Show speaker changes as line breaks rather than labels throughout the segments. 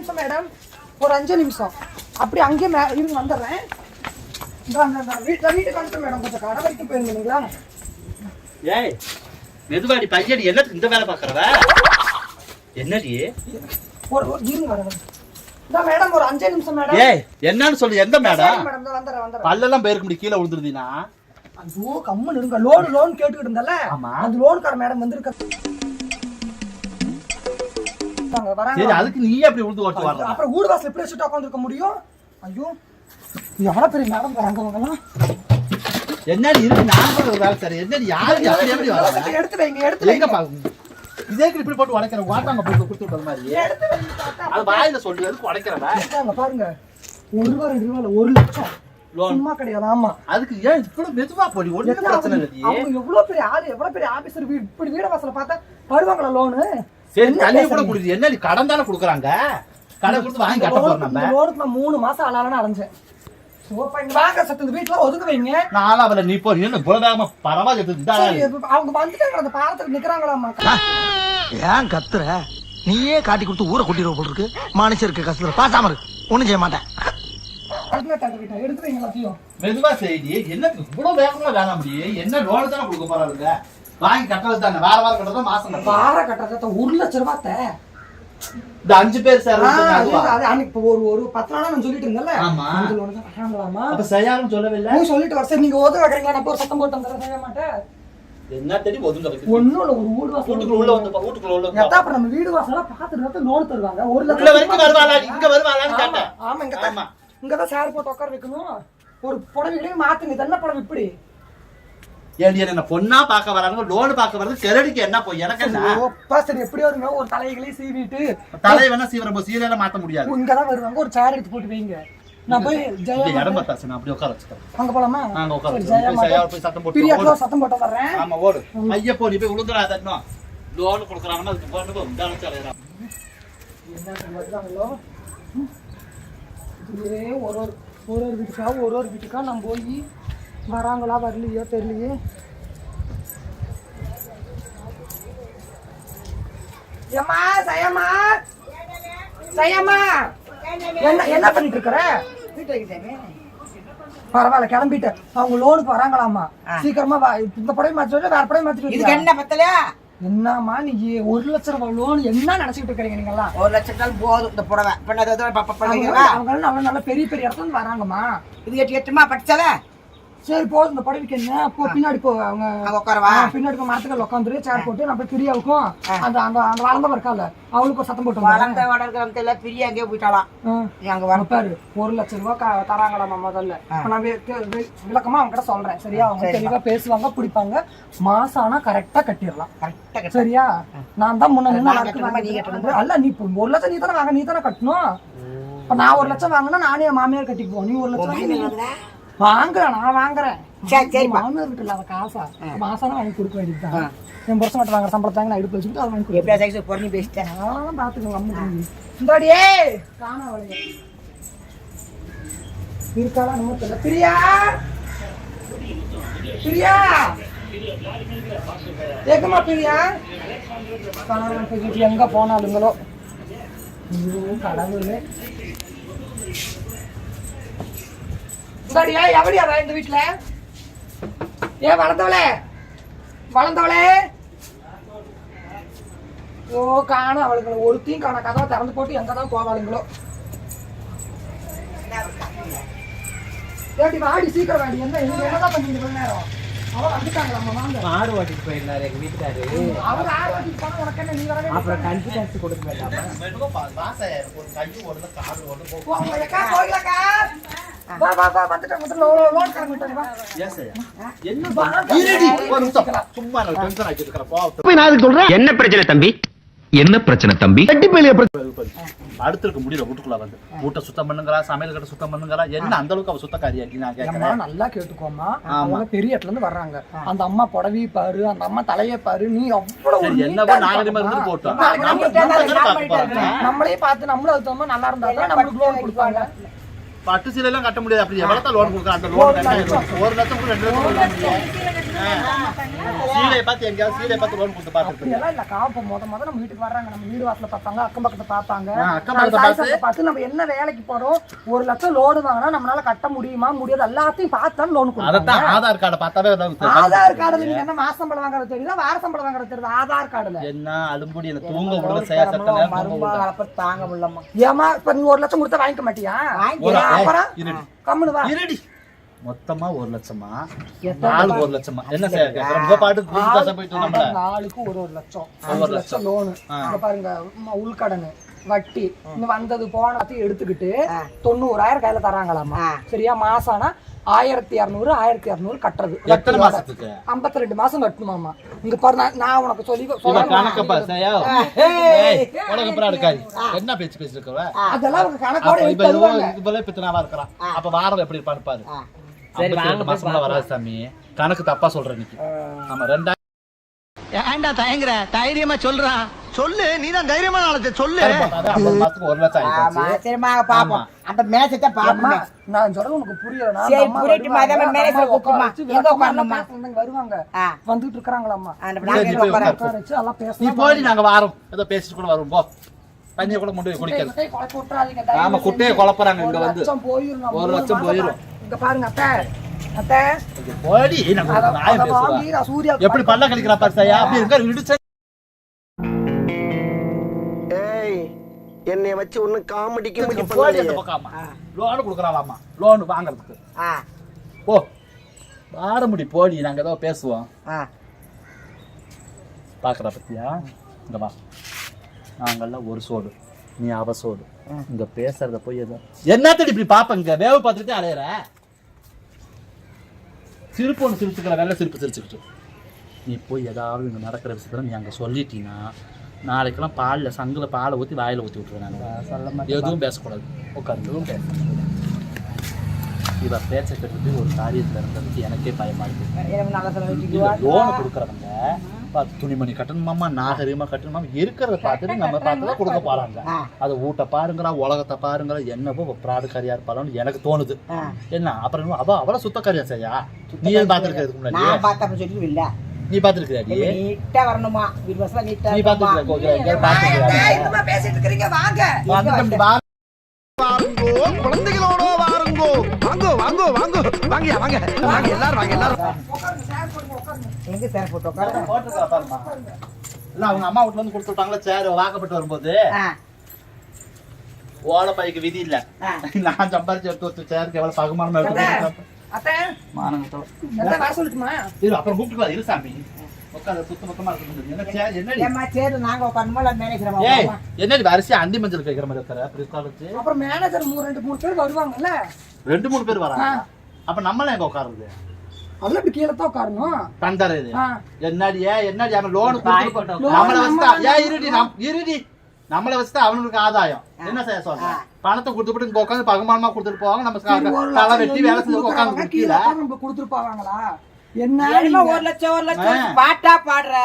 நிமிஷம் மேடம், ஒரு 5 நிமிஷம் அப்படி அங்கேயே இருந்து வந்துடுறேன். வீட்டுக்கு வந்துட்டு மேடம், கொஞ்சம் கடை வரைக்கும் போயிருந்தீங்களா?
ஏய் மெதுவாடி பையன், என்னத்துக்கு இந்த வேலை பாக்குறவ? என்னடி
ஒரு இருங்க மேடம். இந்த மேடம் ஒரு 5 நிமிஷம் மேடம்.
ஏய் என்னன்னு சொல்லு. எந்த மேடம்?
மேடம் வந்துடுறேன்.
பல்லெல்லாம் பேருக்கு முடி கீழே விழுந்துருந்தீனா?
ஐயோ கம்மன் இருங்க. லோன் கேட்டுக்கிட்டு இருந்தல, அந்த லோன்கார மேடம் வந்திருக்க.
சரி, அதுக்கு நீ அப்படி உழுந்து ஓட்டு வர?
அப்புறம் வீடு வாசல் எப்படி வச்சுட்டு உட்காந்துருக்க முடியும்? ஐயோ எவ்வளவு பெரிய மேடம் வராங்க.
என்னடி இருக்கு? நான் ஒரு வேலை சார். என்னடி யாரு எப்படி வர?
எடுத்து வைங்க
பாருங்க. இதே இப்படி போட்டு உடைக்கிற வாட்டாங்க போட்டு கொடுத்து விட்ட மாதிரி அது வாயில சொல்லி எதுக்கு உடைக்கிறவ?
பாருங்க, 1 ரூபா 2 ரூபாய் 1 லட்சம் சும்மா கிடையாது. ஆமா,
அதுக்கு ஏன் இவ்வளவு மெதுவா போடி? ஒண்ணும் பிரச்சனை இல்ல.
அவங்க எவ்வளவு பெரிய ஆளு, எவ்வளவு பெரிய ஆபீசர், இப்படி வீட வாசல பார்த்தா வருவாங்களா லோனு?
சரி, தண்ணி கூட குடுக்குது. என்ன கடன் தானே குடுக்குறாங்க? கடன் கொடுத்து வாங்கி கட்ட போறோம் நம்ம.
லோனுக்கு நான் 3 மாசம் ஆளாலன்னு அடைஞ்சேன். வாங்க சத்து இந்த வீட்டுல ஒதுங்க வைங்க.
நானும் அவளை நீ போ. என்ன புலதாம பரவாயில்ல.
அவங்க வந்துட்டாங்க, அந்த பாலத்துக்கு நிக்கிறாங்களாமா.
ஏன் கத்துற? நீயே காட்டி கொடுத்து ஊரை கூட்டிடுவோம் போல் இருக்கு. மனுஷருக்கு கஷ்டத்துல பாசாம இருக்கு. ஒண்ணும் செய்ய மாட்டேன்.
எடுத்து வைங்க எல்லாத்தையும்.
மெதுவா செய்தி. என்ன இவ்வளவு வேகமா வேணாம் முடியும்? என்ன லோன் தானே கொடுக்க போறாங்க? வாங்கி கட்டுறது தானே. வாரம் கட்டுறதா மாசம்
வாரம் கட்டுறதா? 1 லட்சம் ரூபாய்.
இந்த 5 பேர் சார்
ஒரு 10 நாளா நான் சொல்லிட்டு இருந்தேன்ல.
அப்ப செய்யாலும் சொல்லவில்லை.
நீ சொல்லிட்டு வர. சரி, நீங்க ஒதுங்க வைக்கிறீங்களா? நான் ஒரு சத்தம் போட்டு வந்துடுறேன். செய்ய மாட்டேன்.
என்ன தேடி ஒதுங்க வைக்க?
ஒண்ணும் இல்ல, ஒரு வீடு வாசல்
வீட்டுக்குள்ள உள்ள வந்து வீட்டுக்குள்ள உள்ள
அப்புறம் நம்ம வீடு வாசலா பாத்துட்டு லோன் தருவாங்க. 1
லட்சம் வரைக்கும் வருவாளா? இங்க வருவாளான்னு கேட்டேன்.
ஆமா, இங்கதான் சேர் போட்டு உட்கார வைக்கணும். ஒரு புடவைகளையும் மாத்துங்க. இது என்ன புடவை இப்படி?
ஏன் என்ன பொண்ணா பாக்க வராங்க? லோன் பாக்க வர்றது கிரெடிட் என்ன போய் எனக்கு என்ன?
சரி, எப்படி வருங்க? ஒரு தலைகளையும் சீவிட்டு
தலை வேணா சீவிர சீரியல மாத்த முடியாது.
இங்கதான் வருவாங்க. ஒரு சேர் எடுத்து போட்டு வைங்க. நான் போய்
இடம் பத்தாச்சு. நான் அப்படி உட்கார வச்சுக்கிறேன்.
அங்க போலாமா?
அங்க உட்கார போய் சத்தம் போட்டு
பிரியாக்கு சத்தம் போட்டு வர்றேன்.
ஆமா, ஓடு. ஐயா போ, நீ போய் விழுந்துறாத. இன்னும் லோன் கொடுக்குறாங்கன்னா அதுக்கு போட்டு உண்டாலும் தலையறா.
என்ன சொல்றாங்களோ? இதே ஒரு வீட்டுக்கா நான் போய் வராங்களா வரலையோ தெரியலையே. ஏம்மா சயம்மா, என்ன பண்ணிட்டு இருக்கற? பரவாயில்ல, கிளம்பிட்டு. அவங்க லோனுக்கு வராங்களாமா. சீக்கிரமா இந்த படம் மாத்தி வேற படம் மாத்திட்டு.
என்ன பத்தலையா?
என்னம்மா நீ 1 லட்சம் ரூபாய் லோன் என்ன நினைச்சிட்டு இருக்கீங்க நீங்க எல்லாம்?
1 லட்சம் போதும் இந்த புடவை.
அவங்க நல்ல பெரிய பெரிய இடத்துல வராங்கம்மா.
இது 8 படிச்சால.
சரி போதும், இந்த படவிக்கு என்ன போ, பின்னாடி போ. அவங்க
உட்காரவா?
பின்னாடி மரத்துக்கு உட்காந்துரு, சேர் போட்டு நம்ம பிரியாவுக்கும் அந்த அந்த அந்த வளர்ந்தவ இருக்கால அவளுக்கு சத்தம் போட்டு
வளர்ந்த பிரியா அங்கே போயிட்டாலாம்.
அங்க வரப்பாரு 1 லட்சம் ரூபாய் தராங்களாமா முதல்ல. நான் விளக்கமா அவங்க கிட்ட சொல்றேன். சரியா? அவங்க தெளிவா பேசுவாங்க, பிடிப்பாங்க. மாசம் ஆனா கரெக்டா கட்டிடலாம். சரியா? நான் தான் முன்ன அல்ல. நீ 1 லட்சம் நீ தானே வாங்க, நீ தானே கட்டணும். இப்ப நான் 1 லட்சம் வாங்கினா நானே என் மாமியார் கட்டிக்குவோம். நீ 1 லட்சம் வாங்குறேன். நான் வாங்குறேன். மாமியார் வீட்டு இல்லாத காசா மாசம் வாங்கி கொடுக்க வேண்டியதுதான். என் புருஷன் மட்டும் வாங்குற சம்பளத்தாங்க நான் எடுத்து வச்சுக்கிட்டு அதை வாங்கி
பொண்ணு பேசிட்டேன்.
அதெல்லாம் பாத்துக்கோங்க. அம்மா இந்தாடியே காணாவளைய இருக்காளா நம்ம தெரியல. பிரியா ஏக்கமா பிரியா எங்க போனாலுங்களோ. ஐயோ கடவுளே. எவடியா இந்த வீட்டுல? ஏன் வளர்ந்தவளே ஓ காண அவளுங்களை ஒருத்தையும் காண. கதவை திறந்து போட்டு எங்கதான் போவாளுங்களோ. ஏடி வாடி சீக்கிரம் வாடி. என்னதான் பண்ணீங்க நேரம்? அவன் வந்துட்டாங்களா? வாங்க.
ஆடு ஓட்டிட்டு போயிருந்தாரு எங்க வீட்டுக்காரு.
அவங்க ஆடு ஓட்டிட்டு போனா உனக்கு என்ன? நீ வரவே
அப்புறம் கான்ஃபிடன்ஸ் கொடுக்க வேண்டாம்.
என்ன பிரச்சனை தம்பி? என்ன பிரச்சனை தம்பி?
அடுத்திருக்க முடியல. வீட்டுக்குள்ள வந்து வீட்டை சுத்தம் பண்ணுங்களா, சமையல் கட்ட சுத்தம் பண்ணுங்களா? என்ன அந்த அளவுக்கு அவ சுத்தக்காரியாக்கி நான் கேட்கறேன்.
நல்லா கேட்டுக்கோமா. அவங்க பெரிய இடத்துல இருந்து வர்றாங்க. அந்த அம்மா புடவை பாரு, அந்த அம்மா தலையை பாரு. நீ அவ்வளவு
என்னவோ நாகரிகமா இருந்து போட்டோம்.
நம்மளே பார்த்து நம்மளும் அது நல்லா இருந்தா நம்மளுக்கு லோன் கொடுப்பாங்க.
பட்டு சீலை எல்லாம் கட்ட முடியாது. அப்படி எவ்வளவு லோன் கொடுக்குறாங்க? அந்த லோன் 1 லட்சம் 2 லட்சம் சீலையை பார்த்து எங்கேயாவது சீலையை பார்த்து லோன் கொடுத்து பார்த்துருக்கீங்க?
அப்படியெல்லாம் இல்லக்கா. இப்போ முத நம்ம வீட்டுக்கு வர்றாங்க, நம்ம வீடு வாசல பார்ப்பாங்க, அக்கம் பக்கத்தை பார்ப்பாங்க,
அக்கம் பக்கத்தை
பார்த்து நம்ம என்ன வேலைக்கு போறோம், 1 லட்சம் லோடு வாங்கினா நம்மளால கட்ட முடியுமா முடியாது எல்லாத்தையும் பார்த்து லோன் கொடுப்பாங்க.
அதான் ஆதார் கார்டை பார்த்தாவே
ஆதார் கார்டுல நீங்க என்ன மாச சம்பளம் வாங்குறது தெரியுதா, வார சம்பளம் வாங்குறது தெரியுதா? ஆதார் கார்டுல
என்ன அலும்புடி என்ன தூங்க விடுற செய்ய சத்த நேரம் தூங்க
மருமக
விடுற.
வளர்ப்ப தாங்க முடியலம்மா.
ஏமா இப்ப நீ 1 லட்சம் கொடுத்தா வாங்கிக்க மாட்டியா? அப்புறம் கம்முனு வா.
இருடி மொத்தமா 1 லட்சமா 4 1 லட்சமா என்ன செய்ய கேக்குறோம்? உங்க பாட்டு காசை போயிட்டு நம்மள
நாளுக்கு 1 லட்சம் 5 லட்சம் லோனு. இங்க பாருங்க உள்கடன் வட்டி இன்னும் வந்தது போனதையும் எடுத்துக்கிட்டு 90,000 கையில தராங்களாமா. சரியா? மாசம் ஆனா 1200 கட்டுறது.
எத்தனை மாசத்துக்கு?
52 மாசம் கட்டணுமாமா. இங்க பாரு நான் உனக்கு சொல்லி
கணக்கு பாசையா உனக்கு அப்புறம் இருக்காது. என்ன பேச்சு பேசிருக்கவ
அதெல்லாம் உங்க கணக்கோட எடுத்து தருவாங்க.
இப்ப பித்தனாவா இருக்கிறான். அப்ப வாரம் எப்படி இருப்பான்னு பாரு.
சரி,
52 மாசம் வராது சாமி. கணக்கு தப்பா சொல்ற இன்னைக்கு. ஆமா 2000
ஏன்டா தயங்குற? தைரியமா சொல்றான். சொல்லு, நீதான் தைரியமான ஆளத்தை சொல்லு.
50 மாசத்துக்கு 1 லட்சம்
ஆமா
ஆயிடுச்சு.
சரிம்மா பாப்போம். அந்த மேட்சத்தை பாப்போம்.
நான் சொல்றது உனக்கு புரியல.
சரி, புரியட்டுமா? அத மேனேஜர் கூப்பிடுமா. எங்க உட்காரணுமா?
வருவாங்க வந்துட்டு இருக்காங்களாமா.
நாங்க எங்க உட்கார?
உட்கார வச்சு எல்லாம்
நீ
பேசலாம்.
போய் நாங்க வாரோம். ஏதோ பேசிட்டு கூட வரும் போ. தண்ணிய கூட கொண்டு போய் குடிக்கிறது. ஆமா குட்டையை குழப்பறாங்க இங்க வந்து. 1 லட்சம் போயிரும்.
இங்க பாருங்க அத்தை அத்தை
போடி நம்ம நாயம் பேசுறா.
சூர்யா
எப்படி பல்ல கடிக்கிறா பாருயா? அப்படி இருக்க இடிச்சு
ஏய், என்னைய வச்சு ஒண்ணு காமெடிக்கு
போடி அந்த பக்கமா. லோன் குடுக்குறாளாமா. லோன் வாங்குறதுக்கு. போ. வாட முடி போடி நாங்க ஏதோ பேசுவோம். பாக்குறா பத்தியா? இங்க வா. நாங்கெல்லாம் ஒரு சோடு, நீ அவ சோடு. இங்க பேசுறத போய் ஏதோ என்னத்தடி இப்படி பாப்பங்க வேவு பார்த்துட்டு அலையற. சிரிப்பு ஒன்று சிரிச்சுக்கிற வெள்ளை சிரிப்பு சிரிச்சுக்கிட்டு நீ போய் ஏதாவது இங்கே நடக்கிற விஷயத்துல நீ அங்கே சொல்லிட்டீங்கன்னா நாளைக்கெல்லாம் பாலில் சங்கில் பாலை ஊற்றி வாயில் ஊற்றி விட்டுருவேன். நாங்கள் சொல்ல மாட்டேன். எதுவும் பேசக்கூடாது. உட்காந்து எதுவும் பேச. இவ பேச்சை கட்டுட்டு ஒரு காரியத்தில் இருந்ததுக்கு எனக்கே பயமா இருக்கு. லோனு கொடுக்குறவங்க துணிமணி கட்டணுமாமா, நாகரீகமா கட்டணுமாமா, இருக்கிறத பார்த்துட்டு நம்ம பார்த்துதான் கொடுக்க போறாங்க. அதை ஊட்ட பாருங்கிறா, உலகத்தை பாருங்கிற, என்னவோ பிராடுக்காரியா இருப்பாளோன்னு எனக்கு தோணுது. என்ன அப்புறம் அவளை சுத்தக்காரியா செய்யா? நீ பாத்துருக்கிறதுக்கு முன்னாடி நீ பாத்துருக்கியா?
நீட்டா வரணுமா?
நீ பாத்துருக்கியா?
பேசிட்டு இருக்கீங்க வாங்க.
வாருங்கோ குழந்தைகளோட வாருங்கோ. வாங்கோ வாங்கோ வாங்கோ. வாங்கயா வாங்க வாங்க எல்லாரும் வாங்க எல்லாரும்.
எங்க சேர் போட்டு உட்காரு.
போட்டுக்கா பாருமா. இல்ல அவங்க அம்மா வீட்டுல வந்து கொடுத்துட்டாங்களா சேர் வாக்கப்பட்டு வரும்போது ஓலை பைக்கு விதி இல்ல. நான் சம்பாரிச்சு எடுத்து வச்ச சேருக்கு எவ்வளவு பகுமானம் எடுத்து
அத்தை
மானங்கத்தோட
வர சொல்லுமா?
இரு அப்புறம் கூப்பிட்டுக்கலாம். இரு சாமி உட்காந்து சுத்த பக்கமா இருக்கு. என்ன சேர் என்னடி?
ஏமா சேர் நாங்க உட்காரணுமா இல்ல மேனேஜர்?
ஏய் என்னடி வரிசையா அண்டி மஞ்சள் கேக்குற மாதிரி இருக்கிற பிரிஸ்காலச்சு?
அப்புறம் மேனேஜர் 2-3 பேர் வருவாங்கல்ல.
2-3 பேர் வராங்க. அப்ப நம்மள எங்க உட்காருது?
அதுல இப்படி கீழே தான் உட்காரணும்.
தந்தாரு இது என்னடி அவன் லோன் நம்மள வச்சுட்டா. ஏன் இருடி நம்மள வச்சுட்டா அவனுக்கு ஆதாயம் என்ன செய்ய சொல்ற? பணத்தை கொடுத்துட்டு இங்க உட்காந்து பகுமானமா கொடுத்துட்டு போவாங்க. நம்ம தலை வெட்டி வேலை செஞ்சு உட்காந்து
கொடுத்துட்டு போவாங்களா? என்ன
1 லட்சம் பாட்டா பாடுற?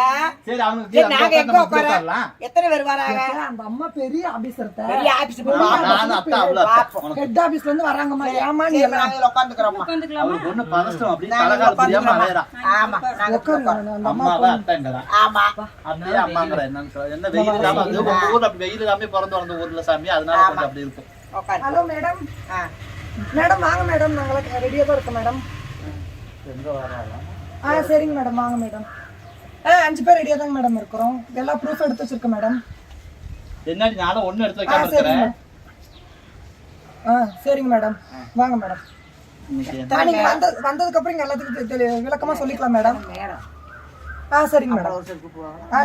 சரி அவனுக்கு
நாங்க எங்க உட்காரலாம்? எத்தனை பேர் வராங்க?
அந்த அம்மா பெரிய ஆபீசர்
பெரிய ஆபீஸ்
ஹெட் ஆபீஸ்ல இருந்து வராங்கம்மா. ஏமா நீ
நாங்க உட்கார்ந்துக்கறோம்.
அவனுக்கு ஒண்ணு பதஷ்டம் அப்படி தலகால புரியாம அலையறா.
ஆமா நாங்க உட்கார்ந்து
அம்மாவா அத்தைங்கறா.
ஆமா
அப்படியே அம்மாங்கற என்ன வெயில் இல்லாம அது உங்க ஊர்ல அப்படி வெயில் இல்லாம பிறந்து வளர்ந்த ஊர்ல சாமி அதனால கொஞ்சம் அப்படி இருக்கும்.
உட்காரு.
Hello madam. மேடம் வாங்க மேடம், நாங்க ரெடியா தான் இருக்கோம் மேடம்.
எங்க வராலாம்?
சரிங்க மேடம் வாங்க மேடம். 5 பேர் ரெடியா தாங்க மேடம் இருக்கிறோம். எல்லா ப்ரூஃப் எடுத்து வச்சிருக்கேன் மேடம்.
என்னடி நானும் ஒண்ணு எடுத்து வைக்காம இருக்கறேன்.
சரிங்க மேடம் வாங்க மேடம். நீங்க வந்ததுக்கு அப்புறம் இங்க எல்லாத்துக்கும் விளக்கமா சொல்லிக்கலாம் மேடம். சரிங்க மேடம்.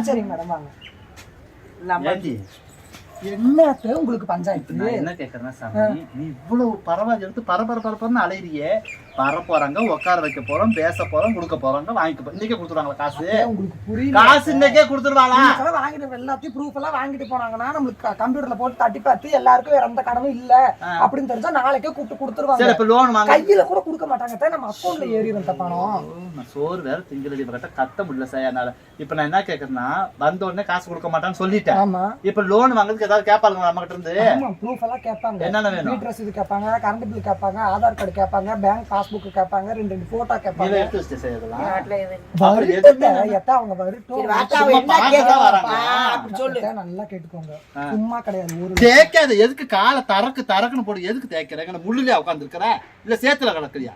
சரிங்க மேடம் வாங்க.
ஏண்டி
என்னத்த உங்களுக்கு பஞ்சாயத்து?
நான் என்ன கேக்குறேன்னா சாமி, நீ இவ்வளவு பரவாயில்ல எடுத்து பரபரன்னு அலையிறியே. வர போறாங்க, உட்கார வைக்க போறோம், பேச போறோம், கொடுக்க போறாங்க, வாங்கிக்க இன்னைக்கே கொடுத்துருவாங்களா காசு?
உங்களுக்கு புரியல?
காசு இன்னைக்கே கொடுத்துருவாங்களா?
வாங்கிட்டு எல்லாத்தையும் ப்ரூஃப் எல்லாம் வாங்கிட்டு போனாங்கன்னா நம்மளுக்கு கம்ப்யூட்டர்ல போட்டு தட்டி பார்த்து எல்லாருக்கும் வேற எந்த கடனும் இல்ல அப்படின்னு தெரிஞ்சா நாளைக்கே கூப்பிட்டு கொடுத்துருவாங்க.
சரி இப்ப லோன் வாங்க
கையில கூட கொடுக்க மாட்டாங்க. நம்ம அக்கௌண்ட்ல ஏறிடும் பணம்.
நான் சோறு வேற திங்களடி கிட்ட கத்த முடியல சார். இப்ப நான் என்ன கேக்குறேன்னா வந்த உடனே காசு கொடுக்க மாட்டான்னு சொல்லிட்டேன்.
ஆமா
இப்ப லோன் வாங்குறதுக்கு ஏதாவது கேட்பாங்க நம்ம கிட்ட இருந்து?
ஆமா ப்ரூஃப் எல்லாம் கேட்பாங்க.
என்னென்ன வேணும்?
வீட்டு ரசீது கேட்பாங்க, கரண்ட் பில் கேட்பாங்க, ஆதார் கார்டு கேட்பாங்க, பேங்க் பாஸ்புக் கேட்பாங்க, 2 போட்டோ கேட்பாங்க.
எடுத்து வச்சுட்டு செய்யறதெல்லாம்
எத்தா அவங்க வரட்டும். நல்லா கேட்டுக்கோங்க. சும்மா கிடையாது. ஒரு
தேய்க்காது. எதுக்கு காலை தரக்குன்னு போடு? எதுக்கு தேய்க்கிறேன்? முள்ளுலயா உட்கார்ந்து இருக்கிற இல்ல சேத்துல கிடக்குறியா?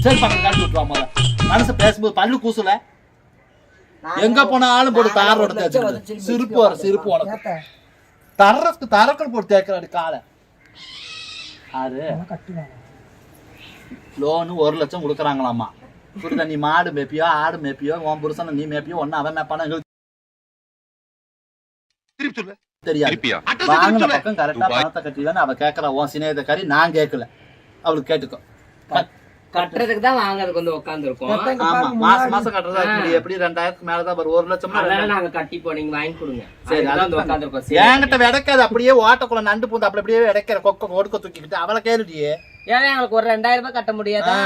சரி பக்கம் காட்டி விட்டுருவா முதல்ல. மனசு பேசும்போது பல்லு கூசல எங்க போனாலும் போட்டு தாரோட தேய்ச்சி சிரிப்பு வர சிரிப்பு உனக்கு தரக்குன்னு போட்டு தேய்க்கிறாரு காலை. ஆறு லோனு 1 லட்சம் கொடுக்குறாங்களாமா. புரியுதா? நீ மாடு மேப்பியோ ஆடு மேப்பியோ உன் புருஷனை நீ மேப்பியோ ஒன்னு அவன் மேப்பானா தெரியாது. வாங்கின பக்கம் கரெக்டா பணத்தை கட்டிதான் அவ கேட்கறா. உன் சிநேகிதக்காரி நான் கேட்கல. அவளுக்கு கேட்டுக்கோ.
கட்டுறதுக்கு தான் வாங்குறதுக்கு வந்து உட்கார்ந்து இருக்கோம்.
ஆமா மாசம் மாசம் கட்டுறதா எப்படி 2000 மேலதான் வரும். 1 லட்சம்
நாங்க கட்டி போனீங்க வாங்கி கொடுங்க. சரி வந்து உட்கார்ந்து இருக்கோம்.
என்கிட்ட விடைக்காது. அப்படியே ஓட்டக்குள்ள நண்டு பூந்து அப்படியே விடைக்கிற கொக்க ஒடுக்க தூக்கிக்கிட்டு அவளை கேளுடியே.
ஏன் எங்களுக்கு ஒரு 2000 ரூபாய் கட்ட முடியாதா?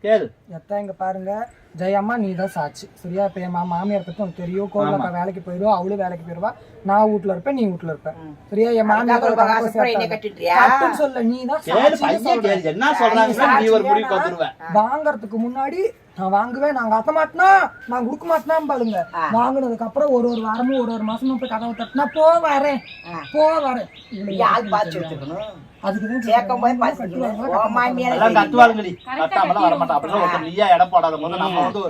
கேளு
எத்தா இங்க பாருங்க. ஜெயம்மா நீ தான் சாட்சி சரியா? இப்ப என் மாமியார் பத்தி உனக்கு தெரியும். கோவிலக்கா வேலைக்கு போயிடுவா, அவளும் வேலைக்கு போயிடுவா. நான் வீட்டுல இருப்பேன், நீ வீட்டுல இருப்ப சரியா? என் மாமியார் சொல்ல நீ தான்
என்ன சொல்றாங்க. நீ ஒரு முடிவுக்கு வந்துருவ.
வாங்கறதுக்கு முன்னாடி நான் வாங்குவேன், நாங்க அத்த மாட்டினா நான் கொடுக்க மாட்டேனா பாருங்க. வாங்கினதுக்கு அப்புறம் ஒரு வாரமும் ஒரு மாசமும் போய் கதவை தட்டினா போ வரேன்.
கத்துவாளுங்கடி கட்டாமலாம் வரமாட்டா. அப்படிதான் ஒருத்தர் நீயா இடம் போடாத போது நம்ம வந்து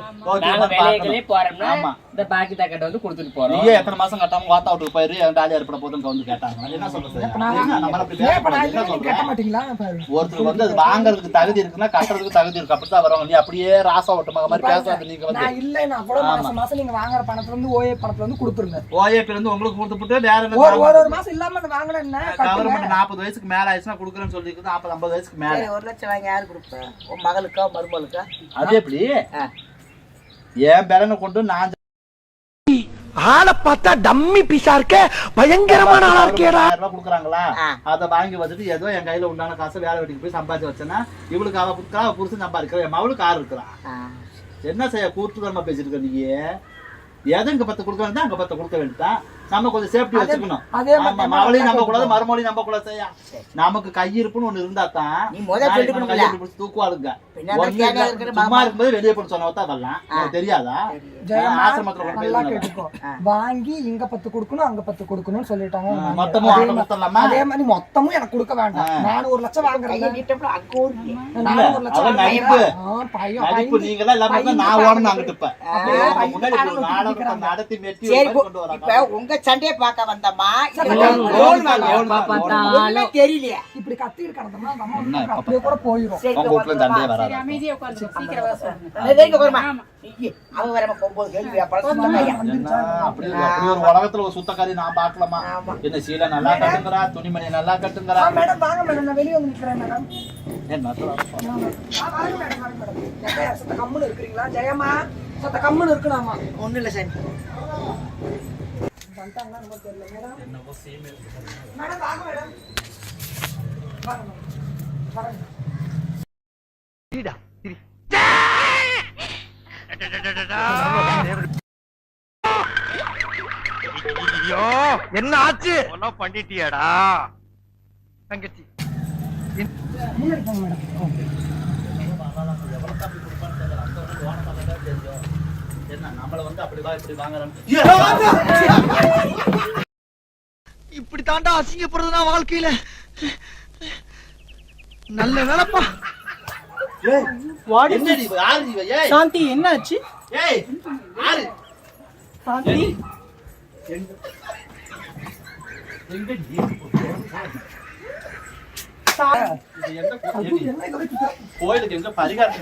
இந்த பாக்கி தக்கட்ட வந்து கொடுத்துட்டு போறோம்.
நீயே எத்தனை மாசம் கட்டாம வாத்தா விட்டு போயிரு டாலியா இருப்பட போதுன்னு வந்து கேட்டாங்க. என்ன சொல்றது? ஒருத்தருக்கு வந்து அது வாங்குறதுக்கு தகுதி இருக்குன்னா கட்டுறதுக்கு தகுதி இருக்கு. அப்படித்தான் வருவாங்க. நீ அப்படியே ராசா ஓட்டமாக மாதிரி பேசாது. நீங்க வந்து
இல்ல நான் கூட மாசம் மாசம் நீங்க வாங்குற பணத்துல இருந்து ஓஏ பணத்துல இருந்து கொடுத்துருங்க.
ஓஏபி இருந்து உங்களுக்கு கொடுத்துட்டு வேற
ஒரு மாசம் இல்லாம வாங்கினேன்னா
கவர்மெண்ட் 40 வயசுக்கு மேல ஆயிடுச்சுன்னா கொடுக்குறேன்னு சொல்லிருக்கு. 40-50 வயசுக்கு மேல
1 லட்சம் வாங்கி யாரு கொடுப்பேன்? உன் மகளுக்கா மருமகளுக்கா?
அது எப்படி ஏன் பேரனை கொண்டு நான்
ஆளை பார்த்தா டம்மி பீஸா இருக்க, பயங்கரமான ஆளா இருக்கேடா.
குடுக்குறாங்களா? அதை வாங்கி வச்சுட்டு ஏதோ என் கையில உண்டான காசு வேலை வெட்டிக்கு போய் சம்பாதிச்சு வச்சேன்னா இவளுக்கு அவ புருஷன் சம்பாதிக்கிற என் மவளுக்கு ஆறு இருக்கிறான். என்ன செய்ய கூட்டுதரமா பேசிருக்க? நீ எது இங்க 10 கொடுக்க வேண்டியதான் அங்க 10 கொடுக்க வேண்டியதான். நம்ம கொஞ்சம் சேஃப்டி வச்சுக்கணும். மவளையும் நம்ப கூடாது, மருமொழியும் நம்ப கூடாது. செய்யா நமக்கு கையிருப்புன்னு ஒண்ணு இருந்தா தான் தூக்குவாளுங்க. சும்மா இருக்கும்போது வெளியே போட்டு சொன்னா வரலாம். தெரியாதா?
வாங்கி இங்க 10 கொடுக்கணும் அங்க 10 கொடுக்கணும்னு சொல்லிட்டாங்க.
அதே
மாதிரி மொத்தமும் எனக்கு கொடுக்க வேண்டாம். நான் 1 லட்சம் வாங்குறேன்.
நீங்க நான் ஓடணும் அங்கிட்டு இப்ப நடத்தி
உங்க சண்டையை பார்க்க வந்தம்மா தெரியலையா?
இப்படி கத்திட்டு கிடந்தோம்னா அப்படியே கூட போயிடும்.
உலகத்துல ஒரு சுத்தக்காரி நான் பாக்கலாமா? என்ன சீலை நல்லா கட்டுங்கிறா, துணிமணி நல்லா கட்டுங்கிறா.
மேடம் வாங்க மேடம், நான் வெளியே வந்து நிக்கிறேன் மேடம். கம்முன்னு இருக்கிறீங்களா? ஜெயமா சத்த கம்முன்னு இருக்கலாமா?
ஒண்ணு இல்ல சார்.
மேடம் வாங்க மேடம்.
என்ன ஆச்சு? பண்ணிட்டியாடா தங்கச்சி?
முன்னாடி போங்க மேடம்.
இப்படி தாண்டா அசிங்கப்படுறதுனா வாழ்க்கையில. நல்ல வேலைப்பா.
சாந்தி என்னாச்சு? சாந்தி
கோயிலுக்கு எங்க பரிகாரம்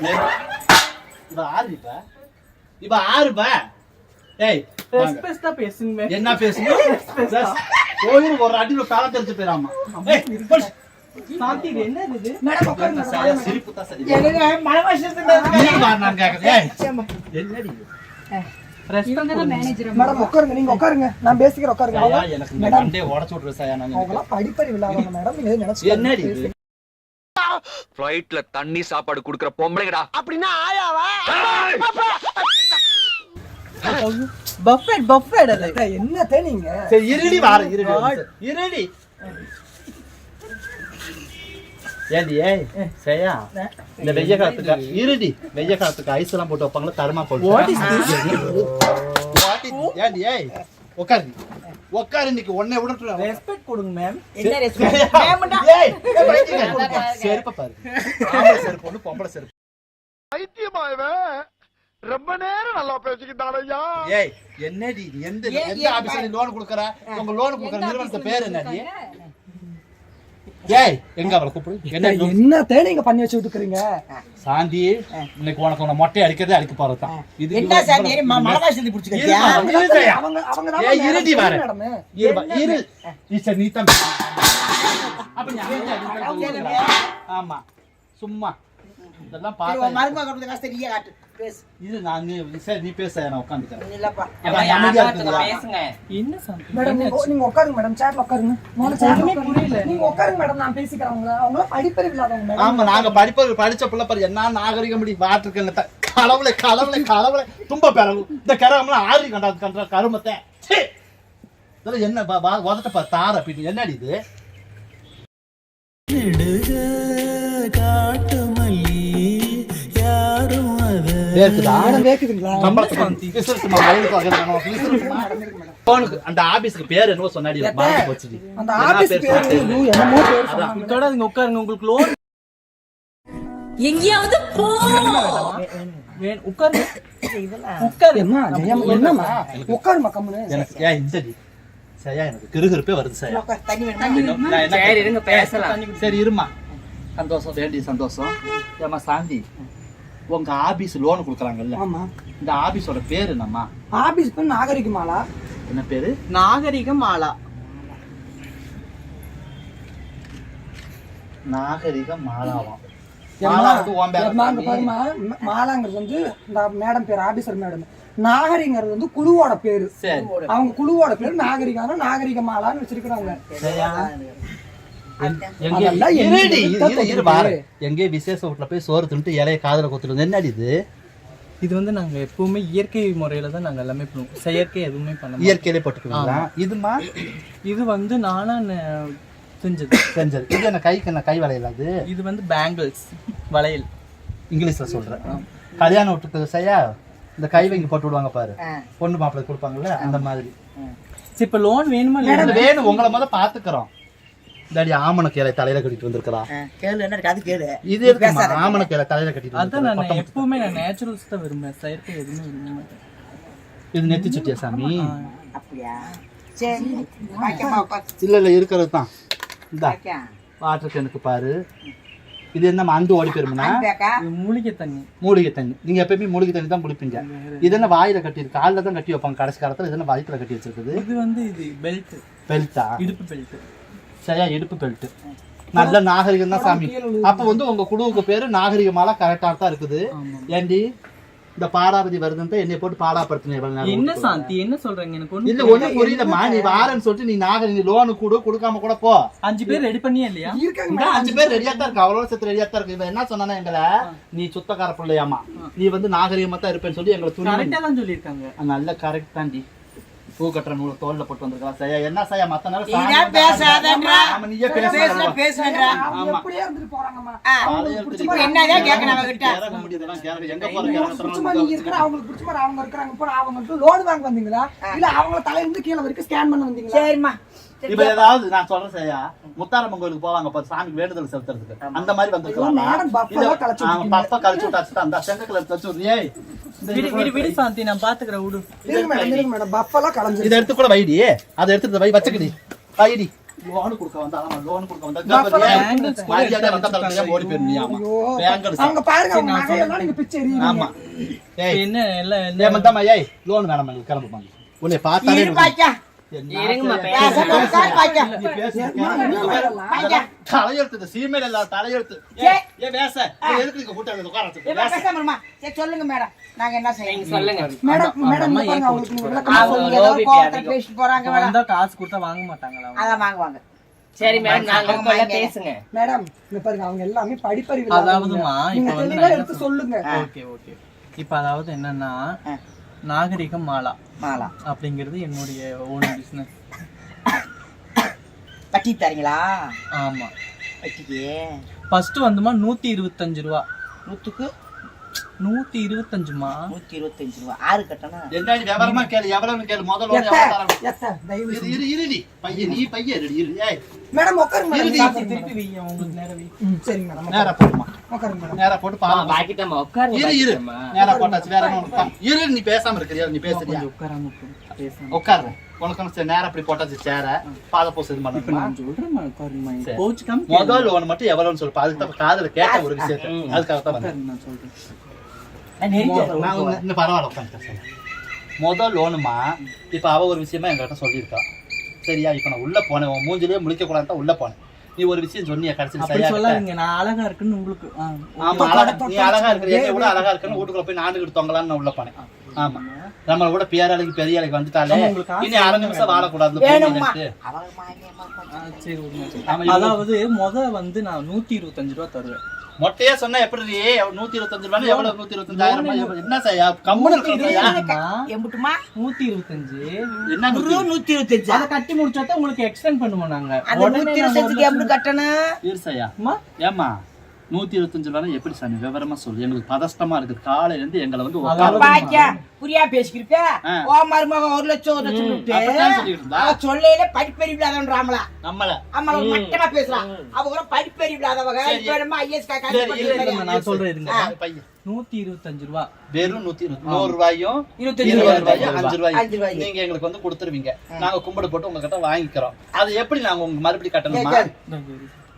இப்ப ஆறுப்பா. என்ன பேசுங்க? கோயிலுக்கு ஒரு அடி கால தெரிஞ்சு போயிடாமா?
நீங்க உட்காருங்க, நான் பேசிக்கிறேன். உட்காருங்க.
எனக்கு படிப்பறிவு இல்லாதவங்க
மேடம்.
ஃப்ளைட்ல தண்ணி சாப்பாடு குடுக்கற பொம்பளைங்கடா.
அப்படின்னா ஆயாவா?
பஃபெட் அது.
என்னத்தே நீங்க
சரி இருடி வார இருடி ஏண்டி ஏய் சரியா இந்த வெய்ய காலத்துக்கு இருடி வெய்ய காலத்துக்கு ஐஸ் எல்லாம் போட்டு வைப்பாங்களா தருமா போட்டு ஏண்டி ஏய் உட்காரு இன்னைக்கு உன்னை விட
ரெஸ்பெக்ட் கொடுங்க மேம். என்ன ரெஸ்பெக்ட் மேம்டா?
ஏய் செருப்ப பாரு ஆம்பளை செருப்பு ஒண்ணு பொம்பளை செருப்பு
ரொம்ப நேரம் நல்லா பேசிக்கிட்டாரையா.
ஏய் என்னடி எந்த ஆபீஸ்ல லோன் குடுக்கற உங்க லோன் குடுக்கற நிறுவனத்து பேர் என்னடி ஏய் எங்க அவளை கூப்பிடு
என்னத்தே நீங்க பண்ணி வச்சு விட்டுக்கிறீங்க
சாந்தி இன்னைக்கு உனக்கு மொட்டை அடிக்கிறதே அடிக்க போறதான் இது
என்ன சாந்தி மலவாசி வந்து புடிச்சிக்கிட்டியா?
அவங்க
ஏய் இருடி வார இரு ஈச்ச நீ தான் ஆமா சும்மா இதெல்லாம் பாத்து
மருமக கொடுத்த காசு நீயே காட்டு பேசு.
இது நான் நீ பேச நான் உட்கார்ந்துட்டேன்
இல்லப்பா.
பேசுங்க.
என்ன சாந்தி மேடம் நீங்க உட்காருங்க மேடம் சேர்ல உட்காருங்க புரியல நீங்க உட்காருங்க மேடம் நான் பேசிக்கிறேன் அவங்கள படிப்பறிவு இல்லாதவங்க மேடம்
ஆமா நாங்க படிச்ச பிள்ளை பாரு என்ன நாகரிகம் முடி வாட்டுருக்கங்க கடவுளை தும்ப பிறகு இந்த கரகம்லாம் ஆறி கண்டா கருமத்தை இதெல்லாம் என்ன உதட்ட பாரு தார அப்படி என்னடி இது அந்த ஆபீஸ்க்கு பேர் என்னவோ சொன்னாடி
அந்த ஆபீஸ் பேரு என்னமோ பேர் சொன்னாங்க
உட்காருங்க உங்களுக்கு லோன்
எங்கேயாவது போ.
உட்காருங்க.
உட்காருமா ஜெயம் என்னம்மா உட்காருமா கம்முனு
எனக்கு ஏன் இந்தடி சரியா எனக்கு கிருகிருப்பே வருது சரியா
தண்ணி வேணுமா?
சரி இருங்க பேசலாம்.
சரி இருமா சந்தோஷம் வேண்டி சந்தோஷம் ஏமா சாந்தி உங்க ஆபீஸ் லோன் குடுக்கறாங்கல்ல
ஆமா
இந்த ஆபீஸோட பேர் என்னம்மா
ஆபீஸ் பேர் நாகரிகமாலா
என்ன பேரு
நாகரிக மாலா.
நாகரிக மாலாவாம்
மாலாங்கிறது வந்து இந்த மேடம் பேர் ஆபீசர் மேடம் நாகரிகங்கிறது வந்து குழுவோட பேரு
சரி
அவங்க குழுவோட பேரு நாகரிகம் நாகரிக மாலான்னு வச்சிருக்காங்க
எங்கே விசேஷ வீட்டுல போய் சோறு தின்ட்டு இலைய காதல கொத்துட்டு என்னடி
இது வந்து நாங்க எப்பவுமே இயற்கை முறையில தான் நாங்க எல்லாமே பண்ணுவோம். செயற்கை எதுவுமே பண்ண மாட்டோம்.
இயற்கையிலே போட்டுக்குவீங்களா இதுமா
இது வந்து நானா செஞ்சது
இது என்ன கைக்கு என்ன கை வளையல் அது
இது வந்து பேங்கிள்ஸ் வளையல்
இங்கிலீஷ்ல சொல்றேன் கல்யாணம் விட்டுக்கு சரியா இந்த கை வாங்கி போட்டு விடுவாங்க பாரு பொண்ணு மாப்பிள்ளை கொடுப்பாங்கல்ல அந்த மாதிரி
சரி இப்ப லோன் வேணுமா
வேணும் உங்களை முதல்ல பாத்துக்கிறோம் இந்தாடி ஆமண கேளை தலையில கட்டிட்டு வந்திருக்கா
கேளு என்ன அது கேளு.
இது எதுக்கு ஆமண கேளை தலையில கட்டிட்டு
அதான் நான் எப்பவுமே நான் நேச்சுரல்ஸ் தான் விரும்புவேன். செயற்கை எதுவுமே விரும்ப மாட்டேன்.
இது நெத்தி சுட்டியா சாமி
அப்படியா? சரி பாக்கமா பாத்து
இல்ல இருக்கிறது தான் இந்த வாட்டர் கேனுக்கு பாரு இது என்ன அந்து ஓடி போயிருமுன்னா
மூலிகை தண்ணி
நீங்க எப்பயுமே மூலிகை தண்ணி தான் குடிப்பீங்க இது என்ன வாயில கட்டி இருக்கு காலில் தான் கட்டி வைப்பாங்க கடைசி காலத்துல இது என்ன வயிற்றுல கட்டி வச்சிருக்குது
இது வந்து இது
பெல்ட்டா
இடுப்பு பெல்ட்
சரியா இடுப்பு பெல்ட் நல்ல நாகரிகம் தான் சாமி அப்ப வந்து உங்க குழுவுக்கு பேரு நாகரிகமால கரெக்டா தான் இருக்குது ஏண்டி இந்த பாடாபதி வருதுன்னு என்னை போட்டு பாடாப்படுத்தினேன்
என்ன சாந்தி என்ன சொல்றீங்க எனக்கு
இல்ல ஒண்ணு புரியலமா நீ வாரன்னு சொல்லிட்டு நீ நாகரிக லோனு கொடுக்காம கூட போ 5
பேர் ரெடி பண்ணியா இல்லையா
5 பேர் ரெடியா தான் இருக்கு அவ்வளவு சேர்த்து ரெடியா தான் இருக்கு இவன் என்ன சொன்னா எங்களை நீ சுத்தக்கார பிள்ளையாமா நீ வந்து நாகரிகமா தான் இருப்பேன்னு சொல்லி எங்களை
கரெக்டா தான் சொல்லிருக்காங்க
நல்ல கரெக்ட் தாண்டி பூ கட்டுற நூலை தோல்ல போட்டு வந்திருக்கலாம் சரியா என்ன சரியா மத்த
நேரம் பேசாதன்றா
நீயே
பேசுறேன்றா
அவங்க எப்படியே இருந்துட்டு போறாங்கம்மா
என்னதான் கேட்கணும் அவகிட்ட
எங்க போறீங்க
சும்மா நீங்க இருக்கிற அவங்களுக்கு பிடிச்ச மாதிரி அவங்க இருக்காங்க இப்போ அவங்களுக்கு லோன் வாங்க வந்தீங்களா இல்ல அவங்கள தலையில இருந்து கீழே வரைக்கும் ஸ்கேன் பண்ண வந்தீங்களா
சரிம்மா
இப்ப ஏதாவது நான் சொல்றேன் சரியா முத்தாரம்மன் கோயிலுக்கு போவாங்க சாமி வேண்டுதல் செலுத்துறதுக்கு அந்த மாதிரி வந்துருக்கலாம் பப்பா கழிச்சு விட்டாச்சு அந்த செங்கக்கல தச்சு ஏய்
விடு சாந்தி நான் பாத்துக்கிறேன் விடு
மேடம் பஃபெல்லாம் கலந்து
இதை எடுத்து கூட வைடி அதை எடுத்து வை வச்சுக்கடி வைடி லோன் கொடுக்க வந்தா லோன் கொடுக்க வந்தா மரியாதை வந்தா தரலையா ஓடி போயிருந்தியா பேங்கல்
அவங்க பாருங்க அவங்க நகையெல்லாம் நீங்க பிச்சை எறியீங்க
ஆமா ஏய்
என்ன எல்லாம்
ஏமந்தமா ஏய் லோன் வேணாம் எனக்கு கிளம்பு பாங்க உன்னை பார்த்தாலே
இருங்கம்மா
தலையெழுத்து சீமையில இல்ல தலையெழுத்து எதுக்கு கூட்டம் உட்கார
சொல்லுங்க மேடம் நாங்க என்ன செய்யணும்
சொல்லுங்க
மேடம் மேடம் அவங்களுக்கு
அவங்க ஏதோ கோவத்தை பேசிட்டு போறாங்க
வந்தா காசு கொடுத்தா வாங்க மாட்டாங்களா
அதான் வாங்குவாங்க
சரி மேடம் நாங்க இருக்கோம்ல, பேசுங்க.
மேடம் இங்க பாருங்க அவங்க எல்லாமே படிப்பறிவு இல்லாதவங்க.
அதாவதுமா
நீங்க
இப்ப வந்து
தெளிவா
நான்
எடுத்து சொல்லுங்க.
ஓகே ஓகே இப்ப அதாவது என்னன்னா நாகரிகம் மாலா
மாலா
அப்படிங்கிறது என்னுடைய ஓன் பிசினஸ்.
கட்டி தரீங்களா?
ஆமா
வட்டிக்கு
ஃபர்ஸ்ட் வந்துமா 125 ரூபா.
நூத்துக்கு
125மா
125 ரூபா. 6 கட்டணும்.
என்ன நீ விவரமா கேளு, எவ்வளவுன்னு கேளு. முதல்ல
எத்த,
எவ்வளவு தரணும்?
எத்த, தயவு
இரு,
செஞ்சு.
இரு, இருடி. பையன் நீ பையன் இருடி, இரு. ஏய்,
மேடம் உட்காருங்க மேடம்.
இருடி.
சாப்பிடுங்க
திருப்பி வைங்க உங்களுக்கு நேரம் வை.
மேடம். சரிங்க மேடம்.
நேரா போடுமா,
உட்காருங்க மேடம்.
நேரா போட்டு பாருங்க.
பாக்கிட்டம்மா உட்காருங்க.
இரு, இரு.
பாக்கிட்டம்மா.
நேரா போட்டாச்சு, வேற என்ன உனக்கு? இரு, நீ பேசாம இருக்கிறியா? நீ பேசுறியா?
கொஞ்சம் உட்காராம பேசுங்க.
உட்காரு. உனக்கு வந்து நேரா அப்படி போட்டாச்சு சேர. பாத போஸ் இது
இப்ப
பண்ணணுமா?
நான் சொல்றேன் உட்காருமா.
சரி.
கோச்சுக்காம
முதல் லோன் மட்டும் எவ்வளவுன்னு சொல்லு. அதுக்கு தான் காதுல கேட்ட ஒரு விஷயத்தை. அதுக்காக தான் வந்தேன்.
உட்காரு, நான் சொல்றேன்.
நான் இன்னும் பரவாயில்ல உட்காந்து. முதல் லோனுமா இப்ப அவ ஒரு விஷயமா என்கிட்ட சொல்லியிருக்கா. சரியா? இப்ப நான் உள்ள போனேன், உன் மூஞ்சிலேயே முழிக்க கூடாது உள்ள போனேன். நீ ஒரு விஷயம் சொன்னிய கடைசியில்
அப்படி
சரியா?
சொல்லாதீங்க, நான் அழகா இருக்குன்னு உங்களுக்கு
ஆமா, நீ அழகா இருக்கிற என்ன விட அழகா இருக்குன்னு வீட்டுக்குள்ள போய் நாடு கிட்டவங்களான்னு நான் உள்ள போனேன். ஆமா, நம்மள கூட பேராளிக்கு பெரிய ஆளுக்கு வந்துட்டாலே இனி 1/2 நிமிஷம் வாழக்கூடாது.
சரி விடுங்க. அதாவது வந்து நான் 125 ரூபா தருவேன்.
மொட்டையா சொன்னா எப்படி 125 ரூபாய் எவ்வளவு? 125,000 என்ன செய்யா? கம்முன்னு இருக்கா?
எம்புட்டுமா?
125
என்ன
125.
அத கட்டி முடிச்சாதான் உங்களுக்கு எக்ஸ்டெண்ட் பண்ணுவோம் நாங்க.
அந்த 125க்கு எப்படி கட்டணும்?
இருசையா
அம்மா
ஏமா 125 ரூபாய் எப்படி சாமி விவரமா சொல்லு. எங்களுக்கு பதஷ்டமா இருக்குது. காலையில இருந்து எங்களை வந்து
பாக்கியா புரியா பேசிக்கிருக்க. ஓ மருமக 1 லட்சம் 1 லட்சம்
அப்படித்தான் சொல்லிட்டு இருந்தா.
சொல்லையில படிப்பறிவு இல்லாதவன்றாமலா?
நம்மள
அம்மா மட்டமா பேசுறான். அவ கூட படிப்பறிவு இல்லாதவங்க. இப்ப நம்ம ஐஎஸ்
நான் சொல்றேன் இருங்க.
பையன்
125 ரூபா.
வெறும் 100 ரூபாயும் 20 ரூபாயும் 5 ரூபாய் நீங்க எங்களுக்கு வந்து கொடுத்துருவீங்க. நாங்க கும்பிடு போட்டு உங்ககிட்ட வாங்கிக்கிறோம். அது எப்படி நாங்க உங்களுக்கு மறுபடியும் கட்டணுமா?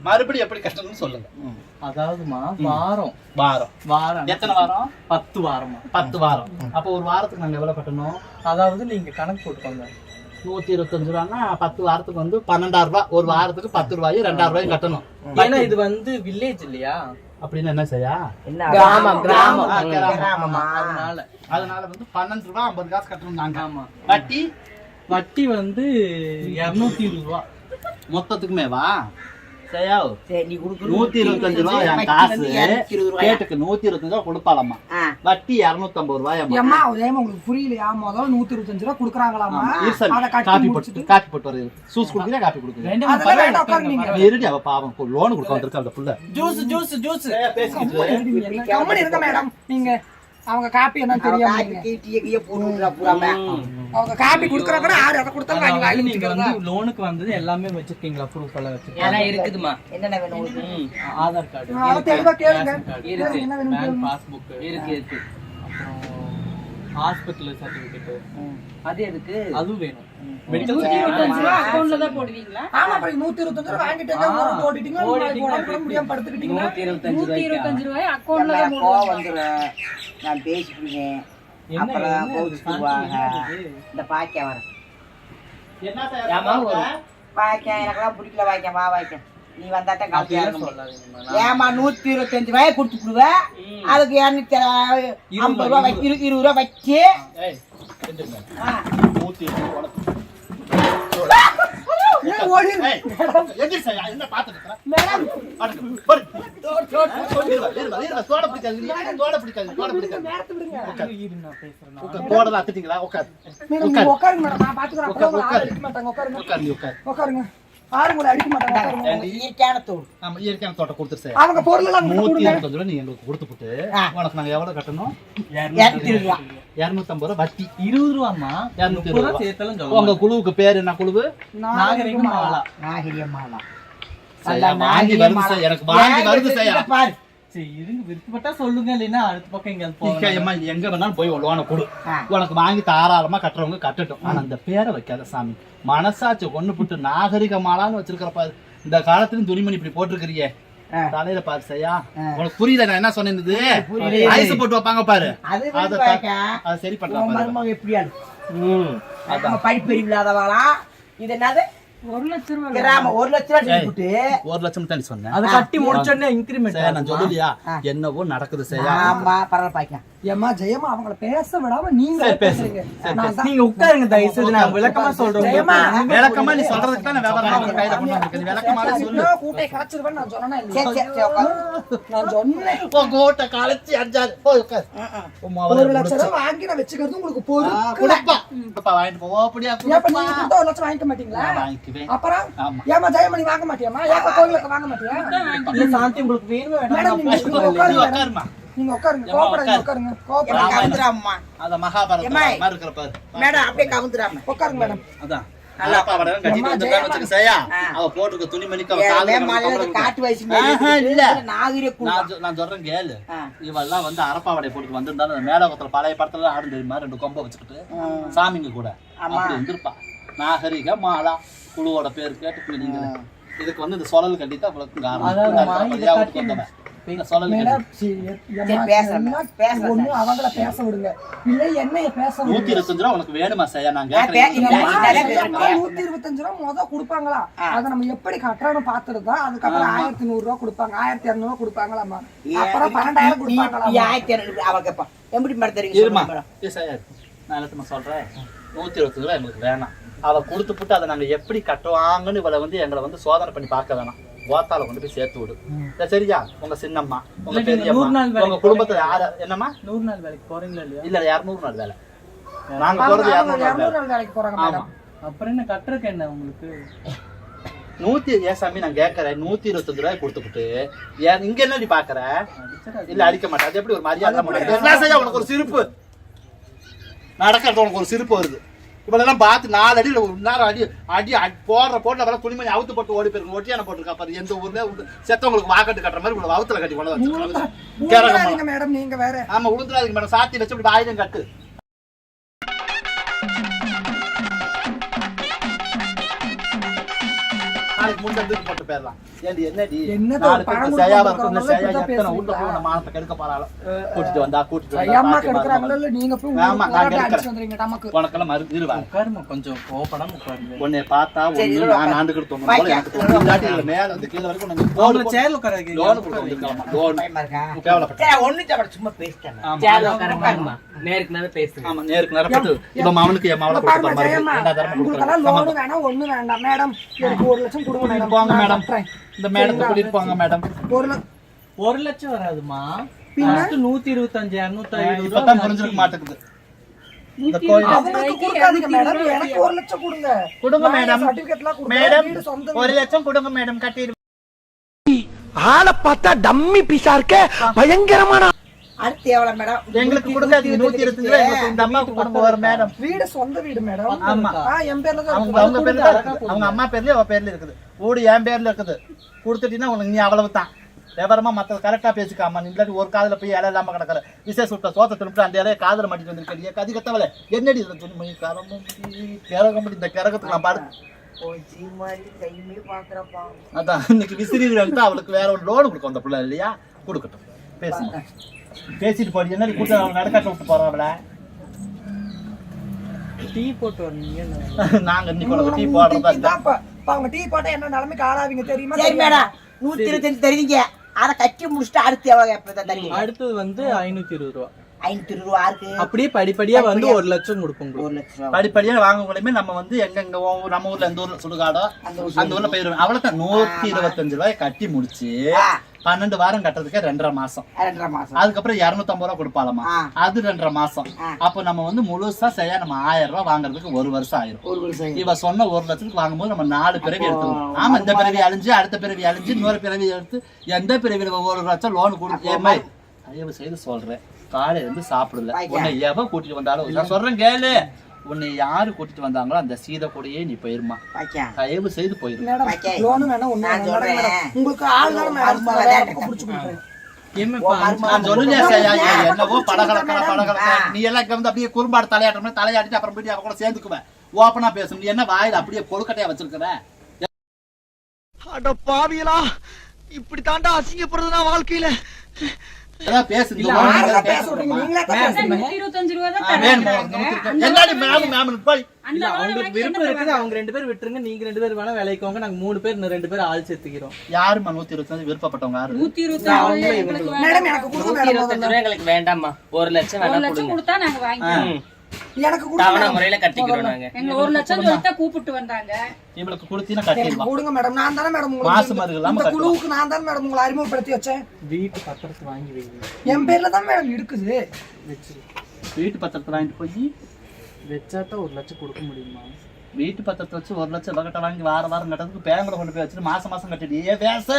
மறுபடியும் எப்படி கட்டணும்னு சொல்லுங்க.
அதாவதுமா வாரம்
வாரம் எத்தனை வாரம்?
10 வாரமா?
10 வாரம். அப்போ ஒரு வாரத்துக்கு நாங்க எவ்வளவு கட்டணும்?
அதாவது நீங்க கணக்கு போட்டுக்கோங்க.
125 ரூபான்னா 10 வாரத்துக்கு வந்து 12,000 ரூபாய். ஒரு வாரத்துக்கு 10 ரூபாயும் 2,000 ரூபாயும் கட்டணும்.
ஏன்னா இது வந்து வில்லேஜ் இல்லையா?
அப்படின்னு என்ன செய்யா?
கிராமம்.
அதனால வந்து 12 ரூபாய் 50 காசு கட்டணும் நாங்க.
ஆமா.
வட்டி
வந்து 220 ரூபா
மொத்தத்துக்குமே வா சரியா?
சரி நீ குடுக்குற
125 ரூபாய் என் காசு கேட்டுக்கு 125 ரூபாய் கொடுப்பாளம்மா. வட்டி 250 ரூபாய்.
ஏம்மா அதேமா உங்களுக்கு புரியலையா? முதல்ல 125 ரூபா குடுக்குறாங்களாமா. அத
காப்பி
கட்டி
போட்டு காப்பி போட்டு வருது. ஜூஸ் குடிக்கிறா காப்பி குடிக்கிறேன்.
அதெல்லாம் வேண்டாம், உட்காருங்க.
இருடி அவ பாவம் லோன் கொடுக்க வந்திருக்க அந்த புள்ள.
ஜூஸ்
கம்மன் இருங்க மேடம். நீங்க அவங்க காப்பி என்னன்னு தெரியாம அவங்க காப்பி குடுக்கற கூட யாரு அத கொடுத்தாலும் வாங்கி வாங்கி
நீங்க வந்து லோனுக்கு வந்தது எல்லாமே வச்சிருக்கீங்களா? ப்ரூஃப் எல்லாம் வச்சிருக்கீங்க?
எல்லாம் இருக்குதுமா.
என்னென்ன வேணும் உங்களுக்கு?
ஆதார் கார்டு
அத தெளிவா கேளுங்க.
இருக்கு.
என்ன வேணும்
பேங்க்
கேளுங்க.
பாஸ்புக்
இருக்கு.
அப்புறம் ஹாஸ்பிடல் சர்டிபிகேட்
அது எதுக்கு?
அதுவும் வேணும். மெடிக்கல்
125 ரூபா அக்கவுண்ட்ல தான் போடுவீங்களா?
ஆமா அப்புறம் 125 ரூபா வாங்கிட்டீங்க, ஊருக்கு ஓடிட்டீங்க, போட முடியாம படுத்துக்கிட்டீங்க.
125 ரூபாய் அக்கவுண்ட்ல தான்
கோவம் வந்துரும். நான் பேசிக்கிறேன். அப்புறம் கோவிச்சுக்குவாங்க. இந்த பாக்கியா வர பாக்கியா எனக்கெல்லாம் பிடிக்கல. வாய்க்கா வா வாய்க்கா. நீ வந்தாட்ட காப்பியா
சொல்லாதீங்க.
ஏமா 125 ரூபாய் கொடுத்துடுவேன். அதுக்கு 250 ரூபாய் 20 ரூபாய் வச்சு
ஏன் ஓடி
என்ன பாத்துட்டு
நான் பேசுறேன்.
தோடலாம் அத்துட்டீங்களா?
மேடம் உட்காருங்க மேடம், நான் பாத்துக்கறேன். அப்புறம் யாரும் அடிக்க மாட்டாங்க. உட்காருங்க உட்காருங்க. யாரும் உங்களை அடிக்க மாட்டாங்க. உட்காருங்க.
இயற்கையான தோல்.
நம்ம இயற்கையான தோட்டம் கொடுத்துரு.
அவங்க பொருள் எல்லாம் கொடுங்க.
125 ரூபாய் நீ எங்களுக்கு கொடுத்துட்டு உனக்கு நாங்க எவ்வளவு கட்டணும்?
200 ரூபாய்.
250 ரூபாய் வட்டி.
20 ரூபாமா?
220 ரூபாய்
சேர்த்தாலும்
உங்க
சொல்லுங்க.
குழுவுக்கு பேரு என்ன குழுவு?
நாகரிகம் மாலா.
நாகரிகமாலா.
வாங்கி வருது சார். எனக்கு வாங்கி வருது சார்.
பாரு.
சரி இருங்க, விருப்பப்பட்டா சொல்லுங்க, இல்லைன்னா அடுத்த பக்கம் எங்கேயாவது போங்க.
எங்க வேணாலும் போய் லோனை கொடு. உனக்கு வாங்கி தாராளமா கட்டுறவங்க கட்டட்டும். ஆனா அந்த பேரை வைக்காத சாமி. மனசாட்சி ஒண்ணு புட்டு நாகரிகமாலான்னு வச்சிருக்கிற பாரு. இந்த காலத்துலயும் துணிமணி இப்படி போட்டிருக்கிறியே தலையில பாரு சரியா? உனக்கு புரியல நான் என்ன சொன்னது? ஐஸ் போட்டு வைப்பாங்க பாரு. அதை சரி பண்றாங்க.
எப்படியா படிப்பறிவு இல்லாதவாளா? இது என்னது?
1 லட்சம் ரூபாய்
கிராம 1 லட்சம் ரூபாய் கொடுத்து
1 லட்சம் தான் சொன்னேன்.
அதை கட்டி முடிச்சோடனே இன்கிரிமெண்ட்
நான் சொல்லலையா? என்னவோ நடக்குது சரியா?
ஆமா பரவாயில்ல பாக்கலாம்.
ஏம்மா ஜெயம்மா அவங்கள பேச விடாம நீங்க பேசுறீங்க. நான் தான்
நீங்க உட்காருங்க தயவு செய்து நான் விளக்கமா சொல்றேன்
ஜெயம்மா,
விளக்கமா நீ சொல்றதுக்கு தான் நான் விவரமா உங்க கையில கொண்டு வந்திருக்கேன். விளக்கமா சொல்லு.
கூட்டை கரைச்சிருவேன் நான் சொன்னேனா
சரி,
இல்லையா?
சரி, உட்காரு.
நான் சொன்னேன்.
உன் கோட்டை கலைச்சி அஞ்சாது போய் உட்கார். உம்மா
1 லட்சம் ரூபாய் வாங்கி நான் வச்சுக்கிறது உங்களுக்கு போதும்.
குடுப்பா வாங்கிட்டு போவோ அப்படியா
ஏப்ப நீங்க கொடுத்தா 1 லட்சம் வாங்கிக்க மாட்டீங்களா?
வாங்கிக்குவேன்.
அப்புறம்
ஆமா.
ஏமா ஜெயம்மா நீ வாங்க மாட்டியாமா? ஏப்ப கோயிலுக்கு வாங்க மாட்டியா?
இல்ல சாந்தி உங்களுக்கு வேணும்
மேடம் நீங்க
வேணாம்
உட்காருங்க.
உட்காருமா.
நீங்க உட்காருங்க. கோபப்படாதீங்க உட்காருங்க. கோபப்படாதீங்க.
கவுந்துராம்மா.
அத மகாபாரதம்
ஏம்மாய்.
மாதிரி இருக்கிற பாரு.
மேடம் அப்படியே கவுந்துராம.
உட்காருங்க மேடம்.
அதான் நல்லா பாவாடை கட்டிட்டு வந்திருக்கான்னு வச்சுக்க சரியா? அவ போட்டுக்க துணிமணிக்கு அவ கால்ல
மல்ல காட்டு வயசு
ஆஹா, இல்ல.
நாகரிக
நான் சொல்றேன் கேளு. இவெல்லாம் வந்து அரப்பாவடை போட்டு வந்திருந்தாலும் அந்த மேலோகத்துல பழைய படத்துல ஆடும் தெரியுமா 2 கொம்பை வச்சுக்கிட்டு சாமிங்க கூட அப்படி இருந்திருப்பா. நாகரிக மாலா குழுவோட பேர் கேட்டு நீங்க இதுக்கு வந்து இந்த சொலல் கட்டிட்டு அவளுக்கு
மேடம் ஒண்ணு அவங்கள பேச விடுங்க. இல்ல என்னைய பேச விடுங்க.
125 ரூபா உனக்கு வேணுமா சரியா? நான் கேட்கறேன்.
125 ரூபா முத கொடுப்பாங்களா? அத நம்ம எப்படி கட்டறோம்னு பாத்துட்டு தான் அதுக்கப்புறம் 1100 ரூபா கொடுப்பாங்க, 1200 ரூபா கொடுப்பாங்களாமா. அப்புறம் 12,000 கொடுப்பாங்களா?
1200 அவ கேப்பா. எப்படி மேடம் தெரியும்
இருமா
மேடம்?
நான் எல்லாத்தையும் சொல்றேன். 125 ரூபா எங்களுக்கு வேணாம். அவ கொடுத்து புட்டு அதை நாங்க எப்படி கட்டுவாங்கன்னு இவளை வந்து எங்களை வந்து சோதனை பண்ணி பார்க்க வேணாம். கோத்தால கொண்டு போய் சேர்த்து விடு. சரியா? உங்க சின்னம்மா உங்க பெரியம்மா உங்க குடும்பத்துல யாரு என்னம்மா
100 நாள் வேலைக்கு போறீங்களா இல்லையா?
இல்ல 200 நாள் வேலை. நாங்க போறது 200 நாள்
வேலைக்கு போறாங்க மேடம்.
அப்புறம் என்ன கட்டுறக்கு என்ன உங்களுக்கு?
100 ஏசாமி நான் கேட்கறேன். 125 ரூபாய் கொடுத்துட்டு இங்க என்னடி பாக்குற? இல்ல அடிக்க மாட்டேன். அது எப்படி ஒரு மரியாதை? உனக்கு ஒரு சிரிப்பு நடக்கிறது, உனக்கு ஒரு சிரிப்பு வருது. இவளெல்லாம் பார்த்து 4 அடி 1 அடி அடி போடுற போட்டு அவெல்லாம் துணிமணி அவுத்து போட்டு ஓடி போயிருக்க. ஒட்டியான போட்டுருக்கா பாரு. எந்த ஊர்ல செத்தவங்களுக்கு வாக்கட்டு கட்டுற மாதிரி இவ்வளவு அவுத்துல கட்டி கொண்டு வச்சு
மேடம் நீங்க வேற.
ஆமா உளுந்துடாதீங்க மேடம். சாத்தி வச்சு இப்படி ஆயுதம் கட்டு. நாளைக்கு முன்னாடி போட்டு போயிடலாம். ஏண்டி என்னடி மானத்தை கெடுக்க போறாளோ? கூட்டிட்டு வந்தா கூட்டிட்டு உனக்கெல்லாம் மருந்து இருவா.
உட்காருமா கொஞ்சம் கோபப்படாம உட்காருங்க.
உன்னை பார்த்தா ஒண்ணு நான் ஆண்டுகிட்டு தோணும் மேல வந்து கீழே வரைக்கும்
சேர்ல உட்காராங்க.
லோன் கொடுக்க வந்திருக்கலாம். லோன் கேவலப்பட்ட
ஒண்ணு சும்மா பேசிட்டேன்.
நேருக்கு நேரம் பேசுங்க.
ஆமா நேருக்கு நேரம் இப்ப அவனுக்கு என் மாவளை
லோன் வேணாம் ஒண்ணு வேண்டாம் மேடம். எனக்கு 1 லட்சம் கொடுங்க
போங்க மேடம். இந்த மேடத்தை கூட்டிட்டு போங்க மேடம்.
1 லட்சம் வராதுமா. 125 250
இப்பதான் புரிஞ்சிருக்க மாட்டேங்குது. இந்த கோயில்
கொடுக்காதீங்க மேடம். எனக்கு 1 லட்சம் கொடுங்க.
கொடுங்க மேடம்.
சர்டிபிகேட்லாம் கொடுங்க.
மேடம்
வீடு சொந்த
1 லட்சம் கொடுங்க மேடம். கட்டிடு.
ஆளை பார்த்தா டம்மி பீஸா இருக்க பயங்கரமான
அடுத்து எவ்வளவு மேடம்?
எங்களுக்கு கொடுக்காதீங்க. 125 ரூபாய் எங்களுக்கு இந்த அம்மாவுக்கு கொடுங்க ஒரு மேடம்.
வீடு சொந்த வீடு மேடம்.
ஆமா
என் பேர்ல தான்
அவங்க பேர்ல இருக்கு. அவங்க அம்மா பேர்லயே அவ பேர்ல இருக்குது. ஊடு என் பேர்ல இருக்குது. கொடுத்துட்டீங்கன்னா உனக்கு நீ அவ்வளவு தான். விவரமா மத்த கரெக்டா பேசிக்காம இல்லாட்டி ஒரு காதுல போய் இலை இல்லாம கிடக்குற விசேஷ விட்ட சோத்த திருப்பிட்டு அந்த இலையை காதுல மாட்டிட்டு வந்திருக்கீங்க. கதி கத்தவல என்னடி இதுல துணிமணி கரமும் கரகம்படி இந்த கரகத்துக்கு நான் பாடு. அதான் இன்னைக்கு விசிறி அவளுக்கு வேற ஒரு லோன் கொடுக்கும் அந்த பிள்ளை இல்லையா? கொடுக்கட்டும். பேசுங்க. பேசிட்டு போடி. என்ன கூட்ட நடக்காட்ட விட்டு போறாங்கள?
டீ போட்டு வரீங்க.
நாங்க இன்னைக்கு டீ போடுறதா
அவங்க டீ போட்டா என்ன நிலைமைக்கு ஆளாவீங்க தெரியுமா?
சரி மேடம் 125 தருவீங்க. அத கட்டி முடிச்சுட்டு அடுத்து எவ்வளவு எப்ப தருவீங்க?
அடுத்தது வந்து 520 ரூபா.
500 ரூபா இருக்கு.
அப்படியே படிப்படியா வந்து 1 லட்சம் கொடுப்போம்.
1 லட்சம்
படிப்படியா வாங்கக்கூடமே நம்ம வந்து எங்க நம்ம ஊர்ல எந்த ஊர்ல சுடுகாடோ அந்த ஊர்ல போயிருவோம். அவ்வளவுதான். 125 ரூபாய் கட்டி முடிச்சு 12 வாரம் கட்டுறதுக்கு 2.5 மாசம்.
2.5 மாசம்.
அதுக்கப்புறம் 250 ரூபா கொடுப்பாலமா. அது 2.5 மாசம். அப்ப நம்ம வந்து முழுசா செய்ய நம்ம 1000 ரூபாய் வாங்குறதுக்கு 1 வருஷம் ஆயிரும்.
1 வருஷம்.
இவ சொன்ன 1 லட்சத்துக்கு வாங்கும்போது நம்ம 4 பிறவி எடுத்துக்கணும். ஆமா இந்த பிறவி அழிஞ்சு அடுத்த பிறவி அழிஞ்சு இன்னொரு பிறவி எடுத்து எந்த பிறவியில 1 லட்சம் லோன் கொடுக்க தயவு செய்து சொல்றேன். காலையில இருந்து சாப்பிடல. உன்னை எவ கூட்டிட்டு வந்தாலும் நான் சொல்றேன் கேளு. உன்னை யாரு கூட்டிட்டு வந்தாங்களோ அந்த சீதை கூடயே நீ போயிருமா. தயவு செய்து போயிரு.
உங்களுக்கு ஆள்
என்னவோ படகலக்க நீ எல்லாம் வந்து அப்படியே குறும்பாடு தலையாட்டம் தலையாட்டிட்டு அப்புறம் போயிட்டு அவ கூட சேர்ந்துக்குவேன். ஓப்பனா பேசணும். நீ என்ன வாயில அப்படியே கொழுக்கட்டையா வச்சிருக்கிற?
அட பாவியலா, இப்படி தாண்டா அசிங்கப்படுறதுனா வாழ்க்கையில.
அதான் பேசு இந்த
யாரெல்லாம்
லோன்
பேச விடுறீங்க? நீங்களே தான் பேசுறீங்க.
125 ரூபா தான்
வேணும்
தராங்க.
என்னடி மேம் போய்
இல்ல அவங்களுக்கு விருப்பம் இருக்குது, அவங்க 2 பேர் விட்டுருங்க, நீங்க 2 பேர் வேணா வேலைக்கோங்க, நாங்க 3 பேர் இன்னும் 2 பேர் ஆள் சேர்த்துக்கிறோம்.
யாருமா 125 விருப்பப்பட்டவங்க யாரு?
125 எங்களுக்கு
மேடம்
வேண்டாம்.
எனக்கு கொடுங்க மேடம்
125
முதல்ல.
ரூபா எங்களுக்கு வேண்டாம்மா. 1 லட்சம்
1
வேணா
லட்சம்
கொடுங்க.
கொடுத்தா நாங்க வாங்கிக்கிறோம்.
எனக்கு கொடுங்க
தவணை
மேடம்.
முறையில கட்டிக்கிறோம் நாங்க.
எங்க 1 லட்சம் சொல்லிட்டா கூப்பிட்டு வந்தாங்க.
இவளுக்கு கொடுத்தீனா
எனக்கு
கட்டிடலாம்.
கொடுங்க மேடம். நான் தானே மேடம்
மாசம்
உங்களுக்கு
இல்லாம
இந்த
கட்டலாம்.
குழுவுக்கு நான் தானே மேடம் உங்களை அறிமுகப்படுத்தி வச்சேன்.
வீட்டு பத்திரத்தை வாங்கி வைங்க.
என் பேர்ல தான் மேடம் இருக்குது.
வீட்டு பத்திரத்தை வாங்கிட்டு போய்
வச்சாதான் 1 லட்சம் கொடுக்க முடியுமா?
வீட்டு பத்திரத்தை வச்சு 1 லட்சம் ரூபாய் கட்ட வாங்கி வாரம் கட்டறதுக்கு பேங்க்ல கொண்டு போய் வச்சுட்டு மாசம் கட்டிடு. ஏ பேச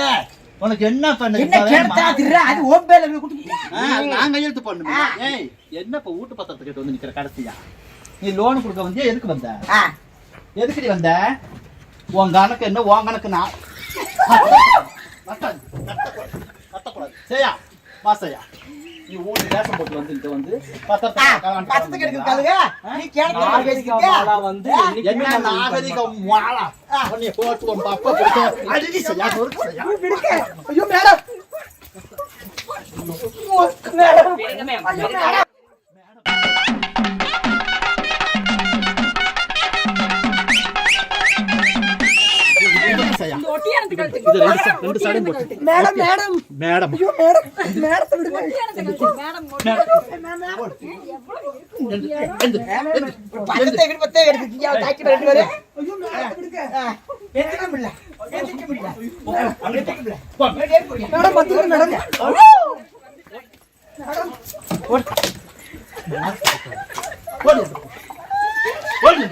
உனக்கு என்ன பண்ணு?
என்ன கேட்டா திர்ற அது ஓம் பேர்ல கொடுத்துட்டு
நான் கையெழுத்து பண்ணுமே. ஏய் என்ன இப்ப வீட்டு பத்திரத்தை கேட்டு வந்து நிக்கிற கடைசியா? நீ லோன் கொடுக்க வந்தியா? எதுக்கு வந்த? எதுக்கு நீ வந்த? உன் கணக்கு என்ன? உன் கணக்கு நான் கட்டக்கூடாது. செய்யா வாசையா நீ ஊட்டு வேஷம் போட்டு வந்து இங்க வந்து
பத்தத்துக்கு எடுக்கிறதுக்காக நீ கேட்டா
நாகரிகமாலா வந்து என்னைக்குமே
என்ன நாகரிகம் வாழா உன்னை போட்டு உன் பாப்பா போட்டு அடிடி செய்யா நொறுக்கு செய்யா.
ஐயோ மேடம்.
விடுங்க மேம். விடுங்க.
செய்யா.
இந்த ஒட்டியானத்துக்கு கழுத்து.
இது ரெண்டு சைடும் போட்டு
மேடம் மேடம்.
மேடம்
ஐயோ மேடம். மேடத்தை விடுங்க.
ஒட்டியானத்துக்கு கழுத்து. மேடம்
பத்தத்தை எடுத்துக்கியா தாக்கி ரெண்டு பேரும்
ஐயோ மேடத்தை விடுங்க.
எதுக்கு முடியல எதுக்கு முடியல
மேடம் பத்துங்க மேடம்.
ஓடு